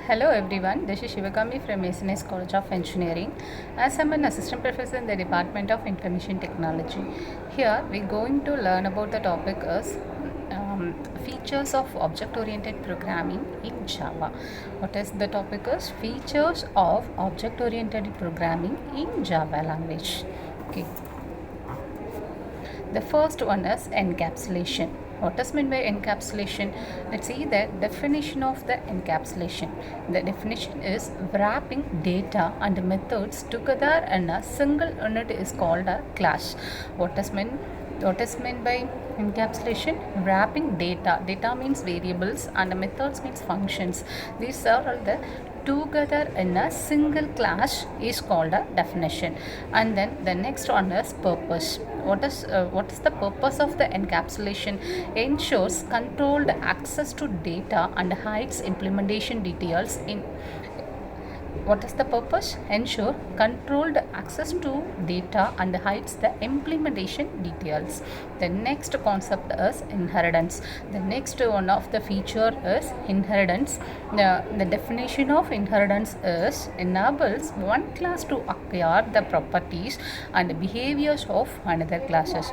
Hello everyone, this is Sivagami from SNS College of Engineering. As I'm an assistant professor in the Department of Information Technology, here we're going to learn about the topic is features of object-oriented programming in Java. What is the topic is features of object-oriented programming in Java language. Okay. The first one is encapsulation. What is meant by encapsulation? Let's see the definition of the encapsulation. The definition is wrapping data and methods together in a single unit is called a class. What is meant by encapsulation? Wrapping data. Data means variables and methods means functions. These are all the together in a single class is called a definition. And then the next one is purpose. What is the purpose of the encapsulation? Ensures controlled access to data and hides implementation details in. What is the purpose? Ensure controlled access to data and hides the implementation details. The next concept is inheritance. The next one of the feature is inheritance. The definition of inheritance is enables one class to acquire the properties and behaviors of another classes.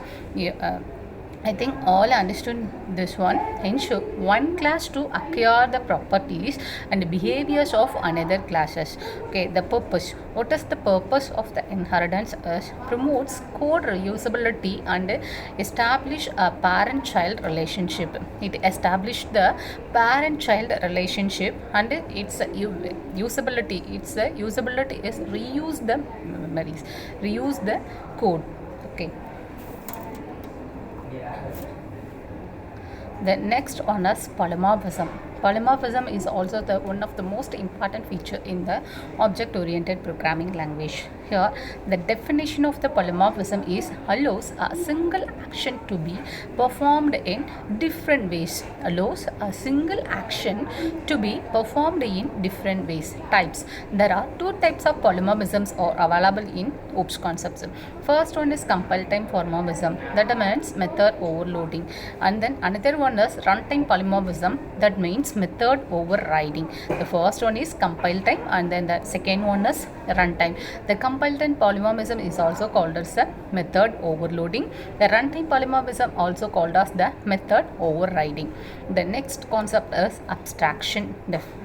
I think all understood this one. Ensure one class to acquire the properties and behaviors of another classes. Okay, the purpose. What is the purpose of the inheritance? Is promotes code reusability and establish a parent-child relationship. It established the parent-child relationship and its usability. Its usability is reuse the memories, reuse the code. Okay. The next one is polymorphism. Polymorphism is also one of the most important feature in the object-oriented programming language. Here, the definition of the polymorphism is allows a single action to be performed in different ways. Allows a single action to be performed in different ways. Types. There are two types of polymorphisms are available in OOPS concepts. First one is compile time polymorphism, that means method overloading, and then another one is runtime polymorphism, that means method overriding. The first one is compile time and then the second one is runtime. The compile time polymorphism is also called as the method overloading. The runtime polymorphism also called as the method overriding. The next concept is abstraction.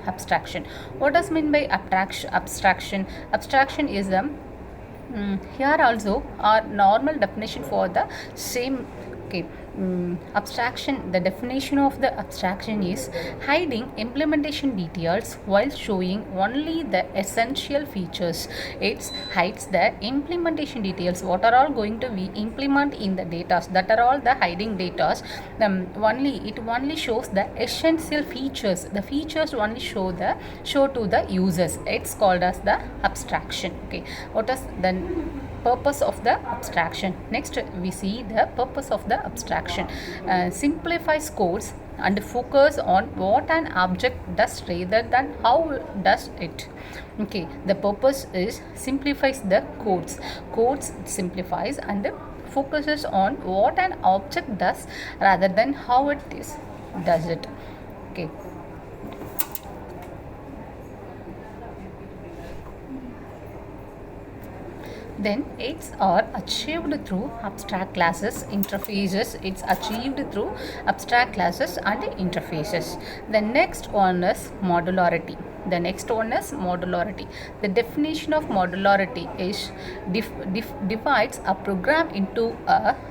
Abstraction. What does mean by abstraction? Abstraction is a here also our normal definition for the same. Okay. Abstraction, the definition of the abstraction is hiding implementation details while showing only the essential features. It hides the implementation details, what are all going to be implement in the data, that are all the hiding data. It only shows the essential features. The features only show to the users. It's called as the abstraction. Okay, what is the purpose of the abstraction? Next we see the purpose of the abstraction. Simplifies codes and focus on what an object does rather than how does it. Okay, the purpose is simplifies the codes simplifies and focuses on what an object does rather than how it does it. Okay. Then it's are achieved through abstract classes, interfaces. It's achieved through abstract classes and interfaces. The next one is modularity. The definition of modularity is divides a program into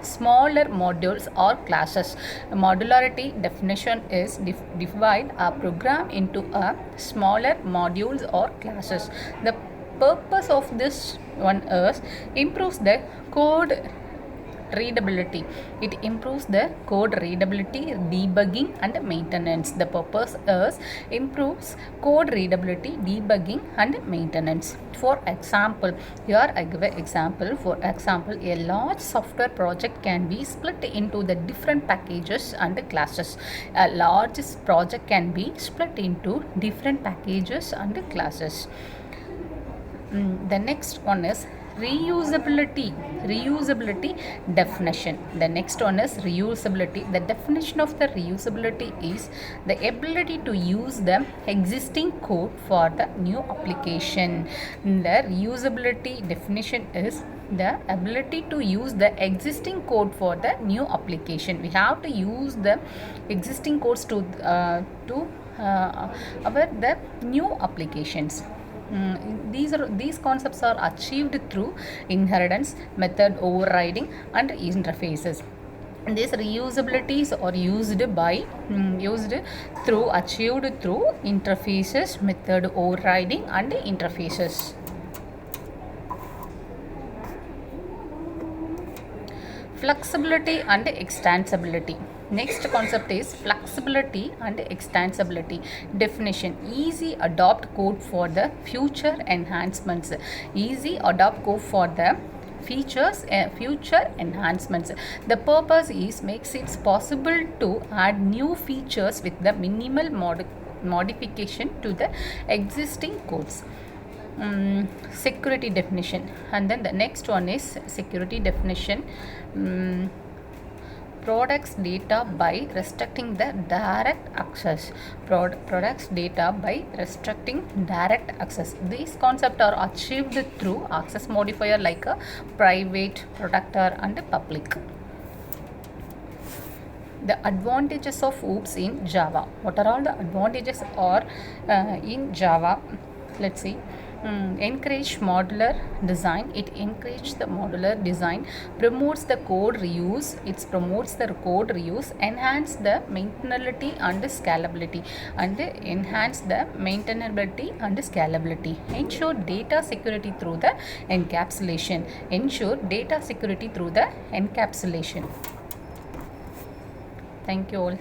smaller modules or classes. Modularity definition is divide a program into smaller modules or classes. The purpose of this one is improves the code readability. It improves the code readability, debugging and maintenance. The purpose is improves code readability, debugging and maintenance. For example, here I give an example. For example, a large software project can be split into the different packages and classes. A large project can be split into different packages and classes. The next one is Reusability definition. The next one is reusability. The definition of the reusability is the ability to use the existing code for the new application. The reusability definition is the ability to use the existing code for the new application. We have to use the existing codes to our the new applications. These concepts are achieved through inheritance, method overriding, and interfaces. These reusabilities are used achieved through interfaces, method overriding, and interfaces. Flexibility and extensibility. Next concept is flexibility and extensibility. Definition: easy adopt code for the future enhancements. Easy adopt code for the future enhancements. The purpose is makes it possible to add new features with the minimal modification to the existing codes. Security definition, and then the next one is security definition. Products data by restricting the direct access. Products data by restricting direct access. These concepts are achieved through access modifier like a private, protector, and public. The advantages of OOPS in Java. What are all the advantages are in Java? Let's see. Encourage modular design. It encourages the modular design, promotes the code reuse. Enhance the maintainability and scalability, ensure data security through the encapsulation. Thank you all.